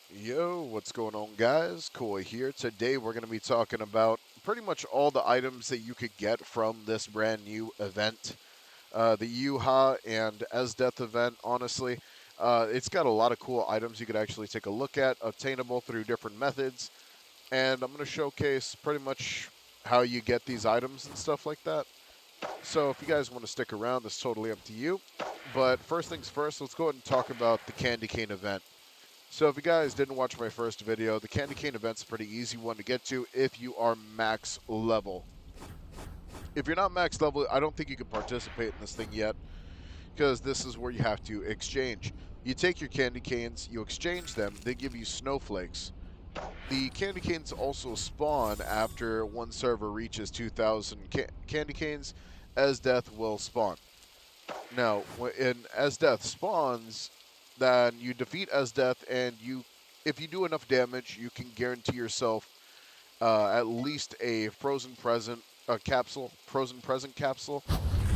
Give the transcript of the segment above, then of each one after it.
Yo, what's going on, guys? Koi here. Today we're going to be talking about pretty much all the items that you could get from this brand new event, the Yuha and Death event. Honestly, it's got a lot of cool items you could actually take a look at, obtainable through different methods, and I'm going to showcase pretty much how you get these items and stuff like that. So if you guys want to stick around, it's totally up to you. But first things first, let's go ahead and talk about the Candy Cane event. So if you guys didn't watch my first video, the Candy Cane event's a pretty easy one to get to if you are max level. If you're not max level, I don't think you can participate in this thing yet, because this is where you have to exchange. You take your candy canes, you exchange them, they give you snowflakes. The candy canes also spawn after one server reaches 2,000 candy canes, as death will spawn. Now, as death spawns, then you defeat as death, and if you do enough damage, you can guarantee yourself at least a frozen present capsule,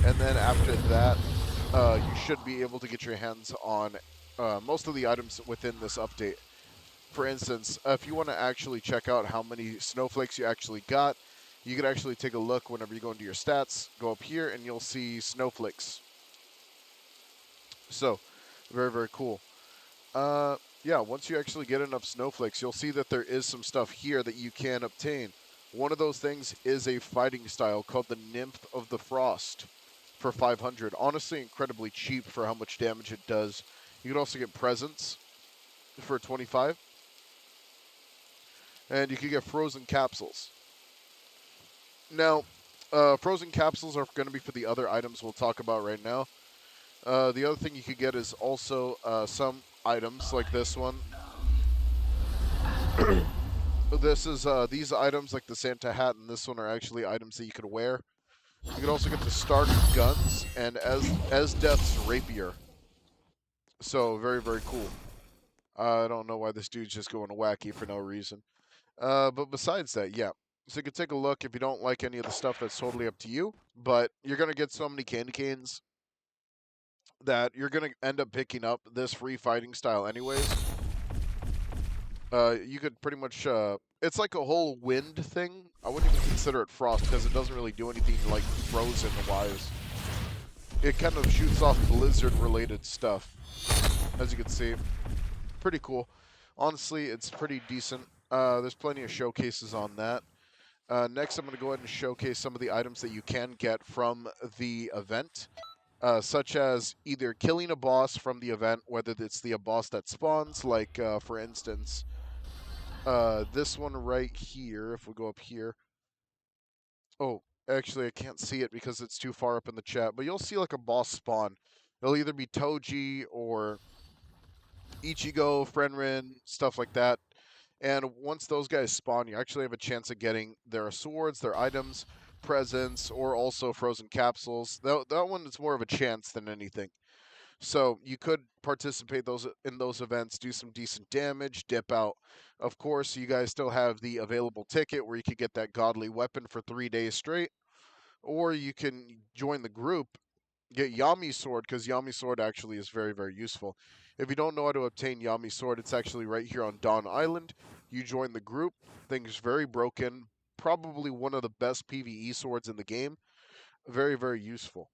and then after that, you should be able to get your hands on most of the items within this update. For instance, if you want to actually check out how many snowflakes you actually got, you could actually take a look whenever you go into your stats, go up here, and you'll see snowflakes. So, very, very cool. Yeah, once you actually get enough snowflakes, you'll see that there is some stuff here that you can obtain. One of those things is a fighting style called the Nymph of the Frost for 500. Honestly, incredibly cheap for how much damage it does. You can also get presents for 25, and you can get frozen capsules. Now, frozen capsules are going to be for the other items we'll talk about right now. The other thing you could get is also some items like this one. This is these items like the Santa hat and this one are actually items that you could wear. You could also get the Stark guns and as Death's rapier. So very, very cool. I don't know why this dude's just going wacky for no reason. But besides that, yeah. So you can take a look. If you don't like any of the stuff, that's totally up to you. But you're gonna get so many candy canes that you're gonna end up picking up this free fighting style anyways. You could pretty much it's like a whole wind thing. I wouldn't even consider it frost because it doesn't really do anything like frozen wise. It kind of shoots off blizzard related stuff, as you can see. Pretty cool. Honestly, it's pretty decent. There's plenty of showcases on that. Next, I'm going to go ahead and showcase some of the items that you can get from the event, such as either killing a boss from the event, whether it's the boss that spawns, like for instance, this one right here. If we go up here, oh, actually, I can't see it because it's too far up in the chat. But you'll see like a boss spawn. It'll either be Toji or Ichigo, Frenrin, stuff like that. And once those guys spawn, you actually have a chance of getting their swords, their items, presents, or also frozen capsules. That one is more of a chance than anything. So you could participate in those events, do some decent damage, dip out. Of course, you guys still have the available ticket where you could get that godly weapon for 3 days straight, or you can join the group, get Yami's sword because Yami's sword actually is very, very useful. If you don't know how to obtain Yami's sword, it's actually right here on Dawn Island. You join the group. Thing's very broken. Probably one of the best PvE swords in the game. Very, very useful.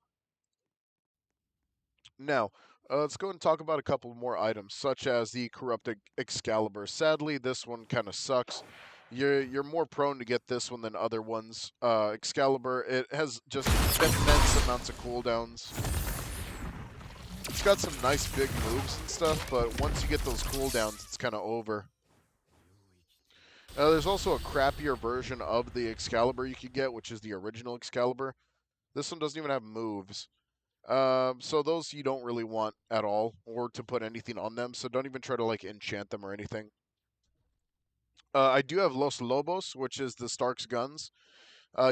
Now, let's go and talk about a couple more items, such as the Corrupted Excalibur. Sadly, this one kind of sucks. You're more prone to get this one than other ones. Excalibur, it has just immense amounts of cooldowns. It's got some nice big moves and stuff, but once you get those cooldowns, it's kind of over. There's also a crappier version of the Excalibur you could get, which is the original Excalibur. This one doesn't even have moves. So those you don't really want at all, or to put anything on them. So don't even try to like enchant them or anything. I do have Los Lobos, which is the Stark's guns.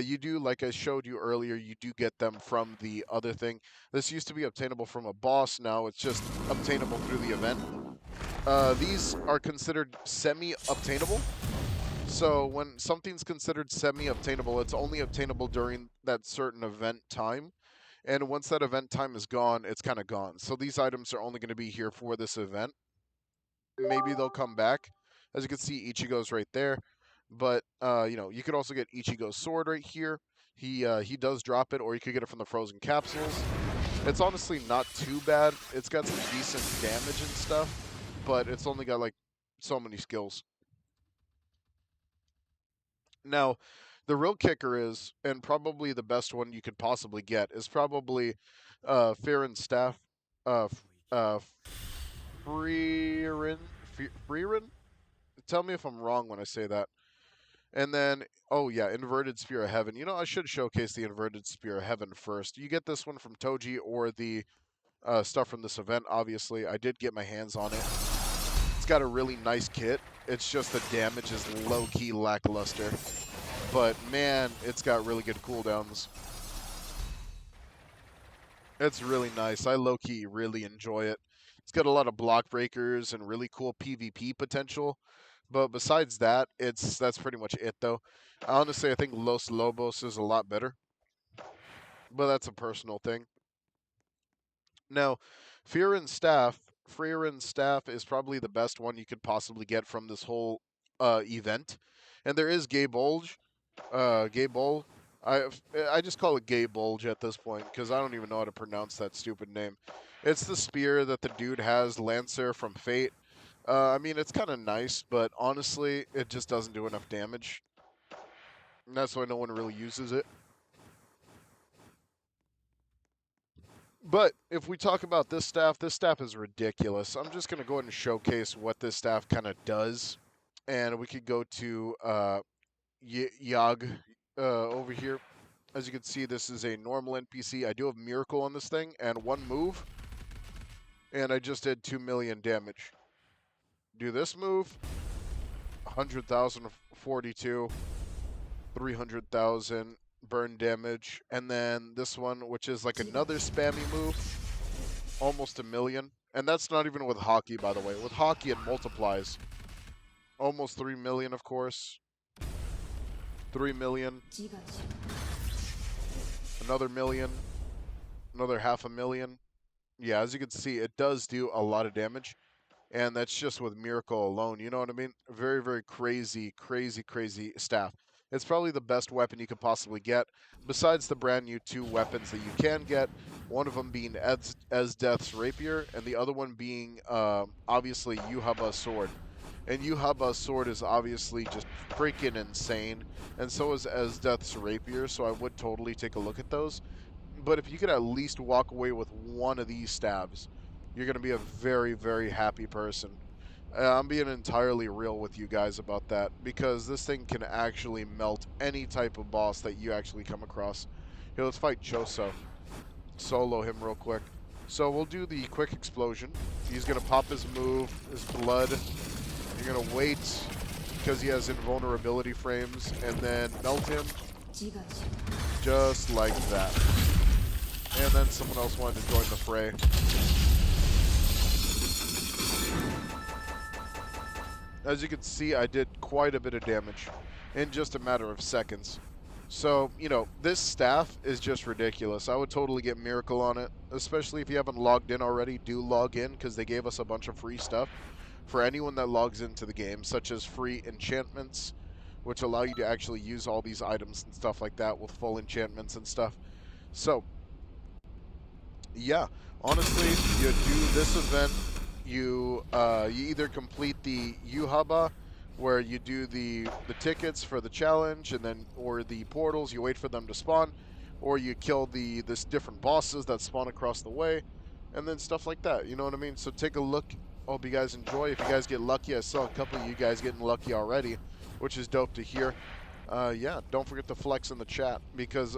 You do, like I showed you earlier, you do get them from the other thing. This used to be obtainable from a boss. Now it's just obtainable through the event. These are considered semi-obtainable. So when something's considered semi-obtainable, it's only obtainable during that certain event time. And once that event time is gone, it's kind of gone. So these items are only going to be here for this event. Maybe they'll come back. As you can see, Ichigo's right there. But you could also get Ichigo's sword right here. He does drop it, or you could get it from the frozen capsules. It's honestly not too bad. It's got some decent damage and stuff, but it's only got like so many skills. Now, the real kicker is, and probably the best one you could possibly get, is probably Farron's staff, uh, Freerin. Freerin. Tell me if I'm wrong when I say that. And then, oh yeah, Inverted Spear of Heaven. I should showcase the Inverted Spear of Heaven first. You get this one from Toji or the stuff from this event, obviously. I did get my hands on it. It's got a really nice kit. It's just the damage is low-key lackluster. But, man, it's got really good cooldowns. It's really nice. I low-key really enjoy it. It's got a lot of block breakers and really cool PvP potential. But besides that, that's pretty much it, though. Honestly, I think Los Lobos is a lot better. But that's a personal thing. Now, Fearin's staff is probably the best one you could possibly get from this whole event. And there is Gay Bulge. Gay Bulge. I just call it Gay Bulge at this point because I don't even know how to pronounce that stupid name. It's the spear that the dude has, Lancer from Fate. I mean, it's kind of nice, but honestly, it just doesn't do enough damage. And that's why no one really uses it. But if we talk about this staff is ridiculous. I'm just going to go ahead and showcase what this staff kind of does. And we could go to Yag over here. As you can see, this is a normal NPC. I do have Miracle on this thing, and one move. And I just did 2 million damage. Do this move, 100,042, 300,000 burn damage. And then this one, which is like another spammy move, almost 1 million. And that's not even with Hockey, by the way. With Hockey, it multiplies. Almost 3 million, of course. 3 million. Another million. Another 500,000. Yeah, as you can see, it does do a lot of damage. And that's just with Miracle alone. You know what I mean? Very, very crazy, crazy, crazy staff. It's probably the best weapon you could possibly get, besides the brand new 2 weapons that you can get. One of them being Esdeath's Rapier, and the other one being, obviously, Yuhaba's Sword. And Yuhaba's Sword is obviously just freaking insane, and so is Esdeath's Rapier, so I would totally take a look at those. But if you could at least walk away with one of these stabs, you're going to be a very, very happy person. I'm being entirely real with you guys about that, because this thing can actually melt any type of boss that you actually come across. Here, let's fight Choso. Solo him real quick. So we'll do the quick explosion. He's going to pop his move, his blood. You're going to wait, because he has invulnerability frames, and then melt him. Just like that. And then someone else wanted to join the fray. As you can see, I did quite a bit of damage in just a matter of seconds. So, this staff is just ridiculous. I would totally get Miracle on it, especially if you haven't logged in already. Do log in, because they gave us a bunch of free stuff for anyone that logs into the game, such as free enchantments, which allow you to actually use all these items and stuff like that with full enchantments and stuff. So, yeah, honestly, you do this event, you either complete the Yuhaba, where you do the tickets for the challenge, and then or the portals, you wait for them to spawn, or you kill this different bosses that spawn across the way, and then stuff like that. You know what I mean? So take a look. Hope you guys enjoy. If you guys get lucky, I saw a couple of you guys getting lucky already, which is dope to hear. Yeah, don't forget to flex in the chat, because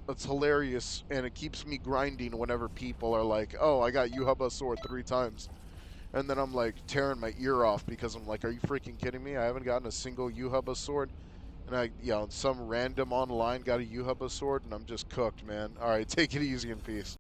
it's hilarious, and it keeps me grinding whenever people are like, oh, I got Yuhaba Sword 3 times. And then I'm like tearing my ear off, because I'm like, are you freaking kidding me? I haven't gotten a single Yuhaba Sword. And some random online got a Yuhaba Sword, and I'm just cooked, man. Alright, take it easy and peace.